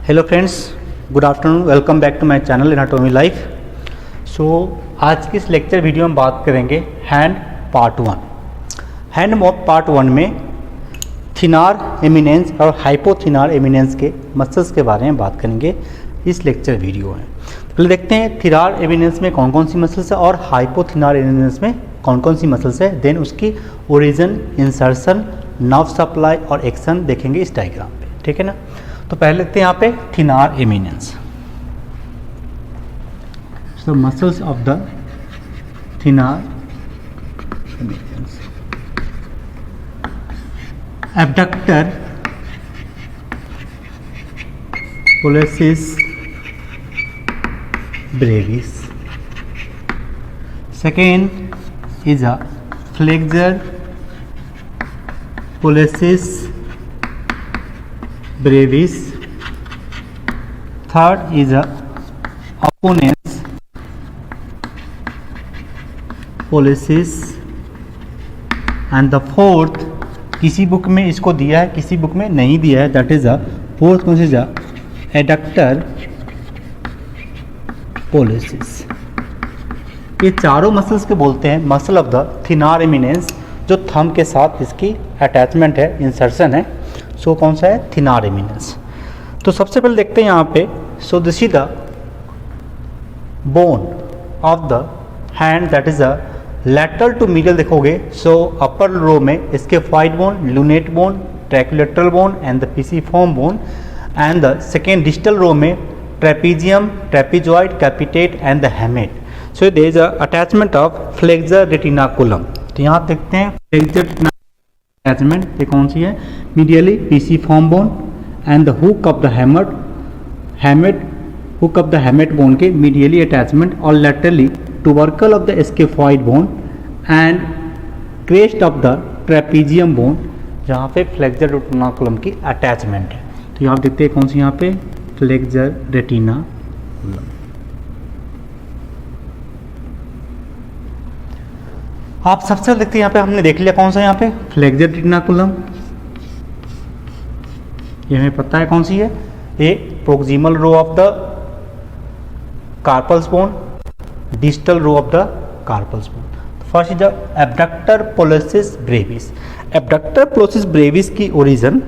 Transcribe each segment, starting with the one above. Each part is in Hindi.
Hello friends, good afternoon, welcome back to my channel anatomy life. So आज की इस लेक्चर वीडियो में बात करेंगे हैंड पार्ट 1। हैंड पार्ट 1 में थिनार एमिनेंस और हाइपोथिनार एमिनेंस के मसल्स के बारे में बात करेंगे इस लेक्चर वीडियो में। पहले देखते हैं थिनार एमिनेंस में कौन कौन सी मसल्स है और हाइपोथिनार एमिनेंस में कौन कौन सी मसल्स है, देन उसकी ओरिजिन, इंसर्शन, नर्व सप्लाई और एक्शन देखेंगे इस डायग्राम पे, ठीक है ना। तो पहले देखते हैं यहाँ पे thenar eminence. So muscles of the thenar eminence, abductor, pollicis brevis. Second is a flexor pollicis brevis. Third is a opponens pollicis and the fourth, किसी बुक में इसको दिया है, किसी बुक में नहीं दिया है, दैट इज अ फोर्थ कौन सी जा एडक्टर पोलिसिस। ये चारों मसल्स के बोलते हैं muscle of the thenar eminence, जो थंब के साथ इसकी अटैचमेंट है, इंसर्शन है। सो कौन सा है? Thenar eminence. तो सबसे पहले देखते हैं यहाँ पे, so this is the bone of the hand, that is a lateral to medial देखोगे। सो अपर रो में scaphoid bone, lunate bone, triquetral bone and the pisiform bone, and the second distal row में trapezium, trapezoid, capitate and the hamate. So there is a attachment of flexor retinaculum. तो यहाँ देखते हैं फ्लेक्सर अटैचमेंट, ये कौन सी है? Medially pisiform bone and the hook of the hamate, hook of the hamate bone के मीडियली अटैचमेंट, और laterally tubercle of the scaphoid bone and crest of the trapezium bone, जहाँ पे फ्लेक्सर रेटिनाकुलम की अटैचमेंट है। तो यहाँ देखते हैं कौन सी, यहाँ पे फ्लेक्सर रेटिनाकुलम। आप सबसे देखते हैं यहाँ पे, हमने देख लिया कौन सा यहाँ पे फ्लेक्सर रेटिनाकुलम, ये हमें पता है कौन सी है, ये proximal row of the carpals bone, distal row of the carpals bone. First is the abductor pollicis brevis. Abductor pollicis brevis की ओरिजिन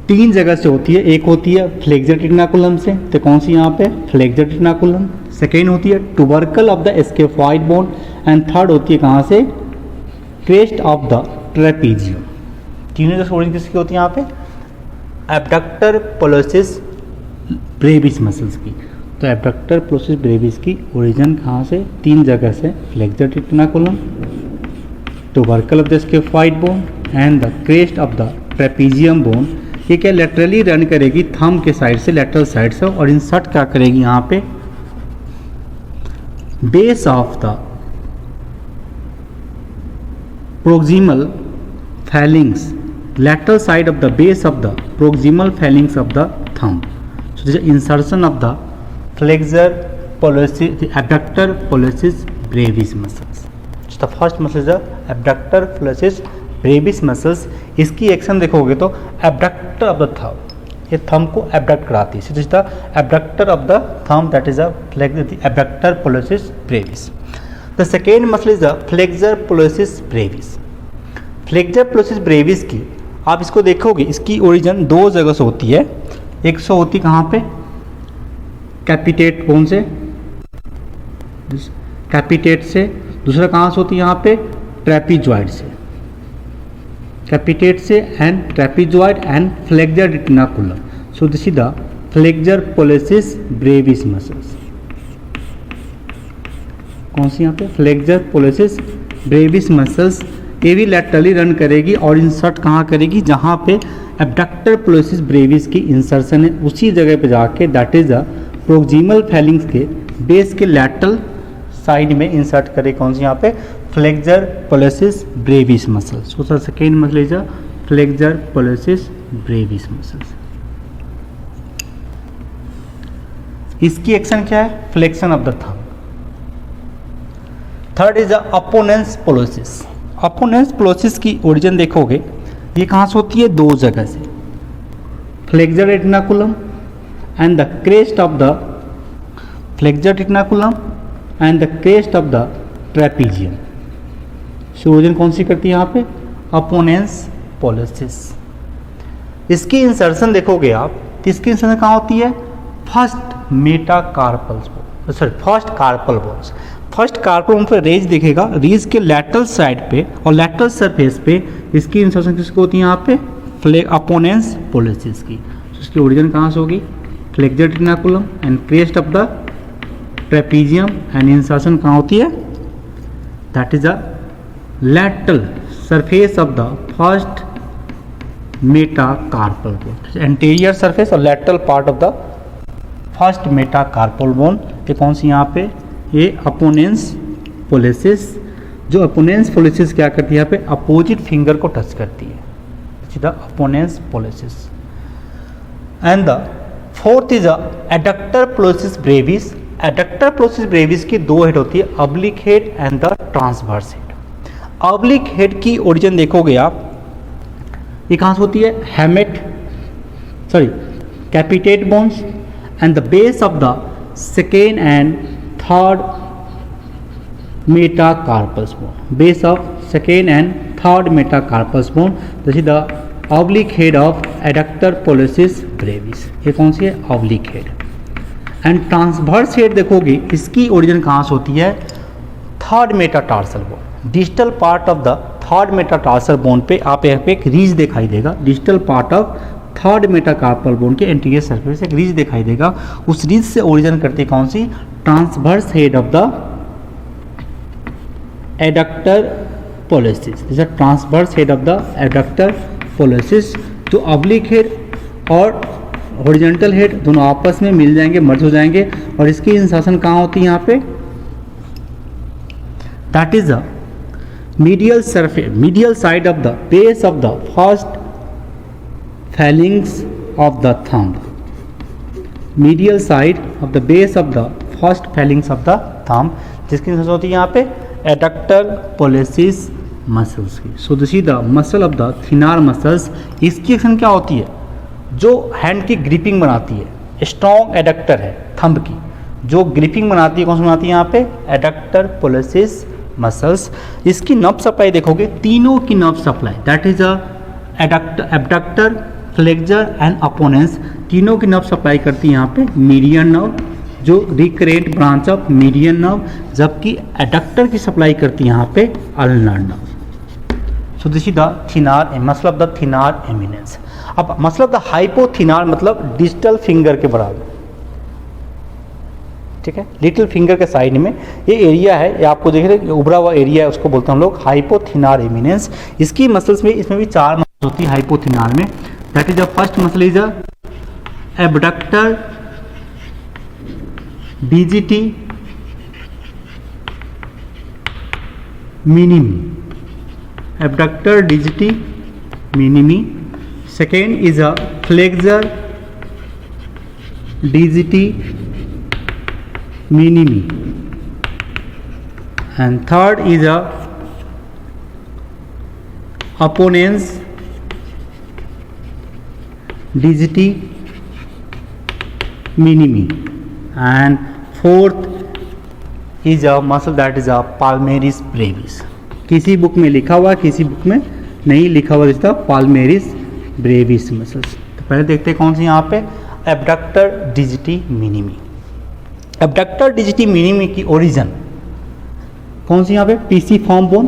तीन जगह से होती है। एक होती है फ्लेक्सर रेटिनाकुलम से, तो कौन सी यहाँ पे? Flexor retinaculum. सेकेंड होती है tubercle of the scaphoid bone, and third होती है कहाँ से? Crest of the trapezium. तीनों जगह से ओरिजिन किसकी होती है यहाँ पे? एब्डक्टर पोलिसिस ब्रेविस मसल्स की। तो एब्डक्टर पोलिसिस ब्रेविस की ओरिजिन कहाँ से? तीन जगह से, flexor retinaculum, tubercle of the scaphoid bone and the crest of the trapezium bone. ये क्या लेटरली रन करेगी थंब के साइड से, लेटरल साइड से, और इंसर्ट क्या करेगी यहाँ पे? Base of the proximal feelings, lateral side of the base of the proximal feelings of the thumb. So this insertion of the flexor pollicis, the abductor pollicis brevis muscles. So the first muscle is the abductor pollicis brevis muscles. इसकी एक्शन देखोगे तो abductor of the thumb, ये थंब को abduct कराती है। So this is the abductor of the thumb, that is the abductor pollicis brevis. The second muscle is the flexor pollicis brevis. Flexor pollicis brevis की आप इसको देखोगे, इसकी ओरिजिन दो जगह से होती है। एक सौ होती कहाँ पे? कैपिटेट बोन से, कैपिटेट से। दूसरा कहाँ से होती है? यहाँ पे ट्रेपीजॉइड से, कैपिटेट से and ट्रेपीजॉइड and flexor retinaculum. So this is the flexor pollicis brevis muscles. कौन सी यहाँ पे? Flexor pollicis brevis muscles. ये भी लैटरली रन करेगी और इंसर्ट कहाँ करेगी? जहाँ पे एब्डक्टर पोलिसिस ब्रेविस की इंसर्शन है, उसी जगह पे जाके, that is the proximal phalanges के बेस के लैटरल साइड में इंसर्ट करे। कौन सी यहाँ पे? Flexor pollicis brevis muscles. So second muscle is flexor pollicis brevis muscles. इसकी एक्शन क्या है? Flexion of the thumb. Third is the opponens pollicis. Opponens pollicis की ओरिजिन देखोगे, ये कहाँ से होती है? दो जगह से। flexure retinaculum and the crest of the flexure retinaculum and the crest of the trapezium. So origin कौन सी करती है यहाँ पे? अपोनेंस पोलेसिस। इसकी इंसर्शन देखोगे आप तो इसकी इंसर्शन कहाँ होती है? First metacarpal bone, sorry first carpal bones. First carpal bone पर रेज दिखेगा, रेज के लैटरल साइड पे और लैटरल सरफेस पे इसकी इंसर्शन किसकी होती है यहाँ पे? अपोनेंस पोलेसिस की। तो इसकी ओरिजिन कहाँ से होगी? Flexor retinaculum and crest of the trapezium and insertion कहाँ होती है? That is the lateral surface of the first metacarpal bone, anterior surface और lateral part of the first metacarpal bone। ये कौन सी यहाँ पे? ये अपोनेंस पोलेसिस। जो अपोनेंस पोलेसिस क्या करती है यहाँ पे? अपोजिट फिंगर को टच करती है, the opponens pollicis. And the fourth is adductor pollicis brevis. Adductor pollicis brevis की दो हेड होती है, oblique head and the transverse head. Oblique head की ओरिजिन देखोगे आप, ये कहाँ से होती है? Hamate sorry capitate bones and the base of the second and third metacarpus bone. Base of second and third metacarpus bone, this is the oblique head of adductor pollicis brevis. ये कौन सी है? Oblique head. And transverse head देखोगे, इसकी ओरिजिन कहाँ से होती है? Third metatarsal bone. Digital part of the third metatarsal bone पे आप यहाँ पे एक रीज दिखाई देगा। Digital part of third metacarpal bone के एंटीरियर सरफेस से एक रीज दिखाई देगा। उस रीज से ओरिजिन करती है कौन सी? Transverse head of the adductor pollicis. This is transverse head of the adductor pollicis. जो ऑब्लिक हेड और हॉरिजॉन्टल हेड दोनों आपस में मिल जाएंगे, मर्ज हो जाएंगे, और इसकी इंसर्शन कहाँ होती है यहाँ पे? That is the medial surface, medial side of the base of the first phalanx of the thumb. Medial side of the base of the first phalanx of the thumb, जिसकी इंसर्शन होती है यहाँ पे? एडक्टर पोलेसिस मसल्स की। So this is the muscle of the thenar muscles. इसकी एक्शन क्या होती है? जो हैंड की ग्रिपिंग बनाती है, स्ट्रॉन्ग एडक्टर है थंब की, जो ग्रिपिंग बनाती है, कौन सी बनाती है यहाँ पे? Adductor pollicis muscles. इसकी नर्व सप्लाई देखोगे, तीनों की nerve supply, that is abductor, flexor and opponens, तीनों की नर्व सप्लाई करती है यहाँ पे मीडियन नर्व, जो recurrent branch of median nerve, जबकि एडक्टर की सप्लाई करती है यहाँ पे ulnar nerve. So this is the thenar muscle of the thenar eminence. अब मसल ऑफ द हाइपोथिनार मतलब डिजिटल फिंगर के बराबर, ठीक है, लिटिल फिंगर के साइड में ये एरिया है, ये आपको देख रहे हैं उभरा हुआ एरिया है, उसको बोलते हैं हम लोग हाइपोथिनार एमिनेंस। इसकी मसल्स में, इसमें भी चार मसल्स होती है हाइपोथिनार में। That is the first muscle is abductor digiti minimi, abductor digiti minimi. Second is a flexor डिजिटी minimi, and third is a opponens digiti minimi, and fourth is a muscle that is a palmaris brevis। किसी बुक में लिखा हुआ, किसी बुक में नहीं लिखा हुआ, इसका पाल्मेरिस ब्रेविस मसल्स। तो पहले देखते हैं कौन सी यहाँ पे? Abductor digiti minimi. Abductor digiti minimi की ओरिजिन कौन सी यहाँ पे? Pisiform bone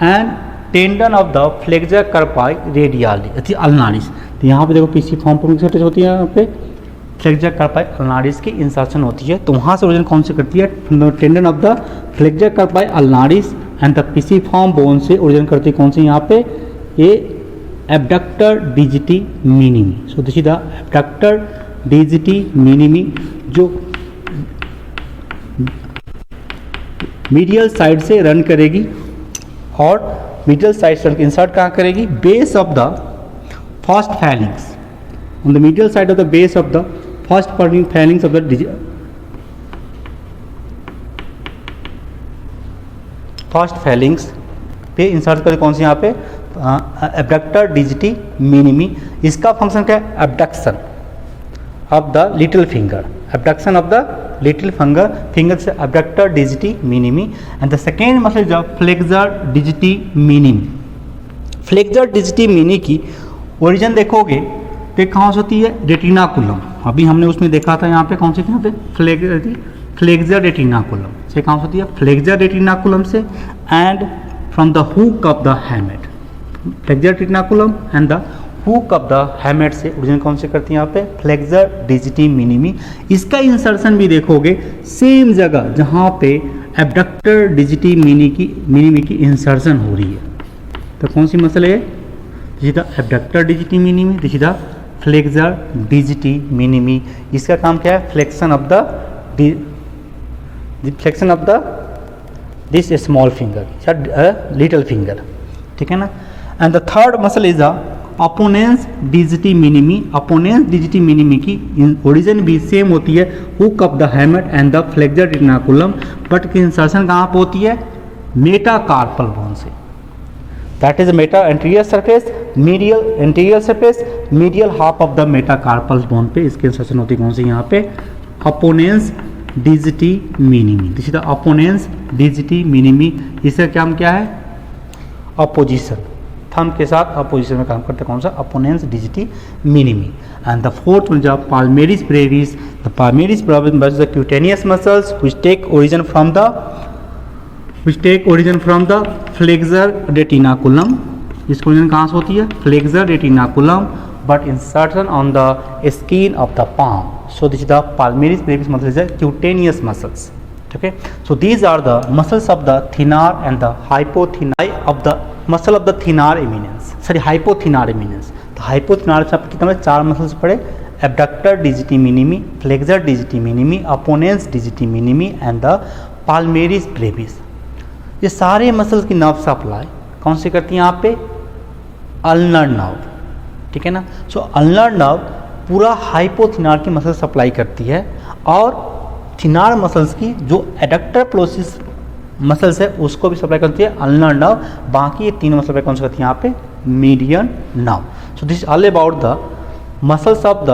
and tendon of the flexor carpi radialis ulnaris. तो यहाँ पे देखो पीसी फॉर्म बोन की होती है, यहाँ पे फ्लेक्सर कार्पाई अल्नारिस की इंसर्शन होती है। तो वहाँ से ओरिजिन कौन सी करती है? Tendon of the flexor कार्पाई अल्नारिस and the PC form bone से ओरिजिन करती है कौन सी यहाँ पे? ये abductor digiti minimi. So this is the abductor digiti minimi, जो मीडियल साइड से रन करेगी और मीडियल साइड से इंसर्ट कहाँ करेगी? Base of the first feelings, on the medial side of the base of the first feelings of the first feelings पे इंसर्ट करें कौन सी यहाँ पे? एबडक्टर डिजिटी मिनिमी, इसका फंक्शन क्या है? Abduction of the little finger, abduction of the little finger से abductor digiti minimi. And the second muscle is flexor digiti minimi. Flexor digiti mini की ओरिजिन देखोगे तो कहाँ से होती है? रेटिनाकुलम। अभी हमने उसमें देखा था यहाँ पे कौन सी थी? यहाँ पे फ्लेक्सर रेटिनाकुलम से कहाँ से होती है? फ्लेक्सर रेटिनाकुलम से and from the hook of the हैमेट, flexor retinaculum and the hook of the हैमेट से ओरिजिन कौन से करती है? यहाँ पे फ्लेक्सर डिजिटी मिनिमी। इसका इंसर्शन भी देखोगे सेम जगह जहाँ पे एबडक्टर डिजिटी मिनिमी की इंसर्शन हो रही है। तो कौन सी मसल है? This is the abductor digiti minimi, this is the flexor digiti minimi. इसका काम क्या है? Flexion of the this small finger, little finger, ठीक है ना। And the third muscle is the opponens digiti minimi. Opponens digiti minimi की ओरिजिन भी सेम होती है, hook of the hamate and the flexor retinaculum, but की इंसर्शन कहाँ पर होती है? मेटाकार्पल बोन से। That is meta anterior surface, medial anterior surface, medial half of the metacarpal bone पे इसकी इंसर्शन होती है कौन सी? यहाँ पे अपोनेंस digiti minimi. This is the opponens digiti minimi. इसका काम क्या है? अपोजिशन, थंब के साथ अपोजिशन में काम करते हैं कौन सा? Opponens digiti minimi. And the fourth one जब palmaris brevis, the palmaris brevis the cutaneous muscles which take origin from the flexor retinaculum। इसको ओरिजिन कहाँ से होती है? Flexor retinaculum, but insertion on the skin of the palm। So this is the palmaris brevis muscle is cutaneous muscles. Okay, so these are the muscles of the thenar and the hypothenar of the muscle of the thenar eminence, sorry hypothenar eminence। तो hypothenar से आपको कितना? 4 मसल्स पड़े, abductor digiti minimi, flexor digiti minimi, opponens digiti minimi and the palmaris brevis। ये सारे मसल्स की नर्व सप्लाई कौन सी करती है? यहाँ पे अल्नर नर्व, ठीक है ना। सो अल्नर नर्व पूरा हाइपोथिनार की मसल सप्लाई करती है, और थिनार मसल्स की जो एडक्टर प्लोसिस मसल्स है उसको भी सप्लाई करती है अल्नर नर्व। बाकी ये 3 मसल पे कौन सी करती है? यहाँ पे median nerve. So this all about the muscles of the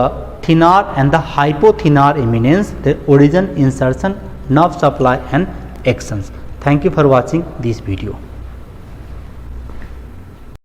thenar and the hypothenar eminence, the origin, insertion, nerve supply and actions. Thank you for watching this video.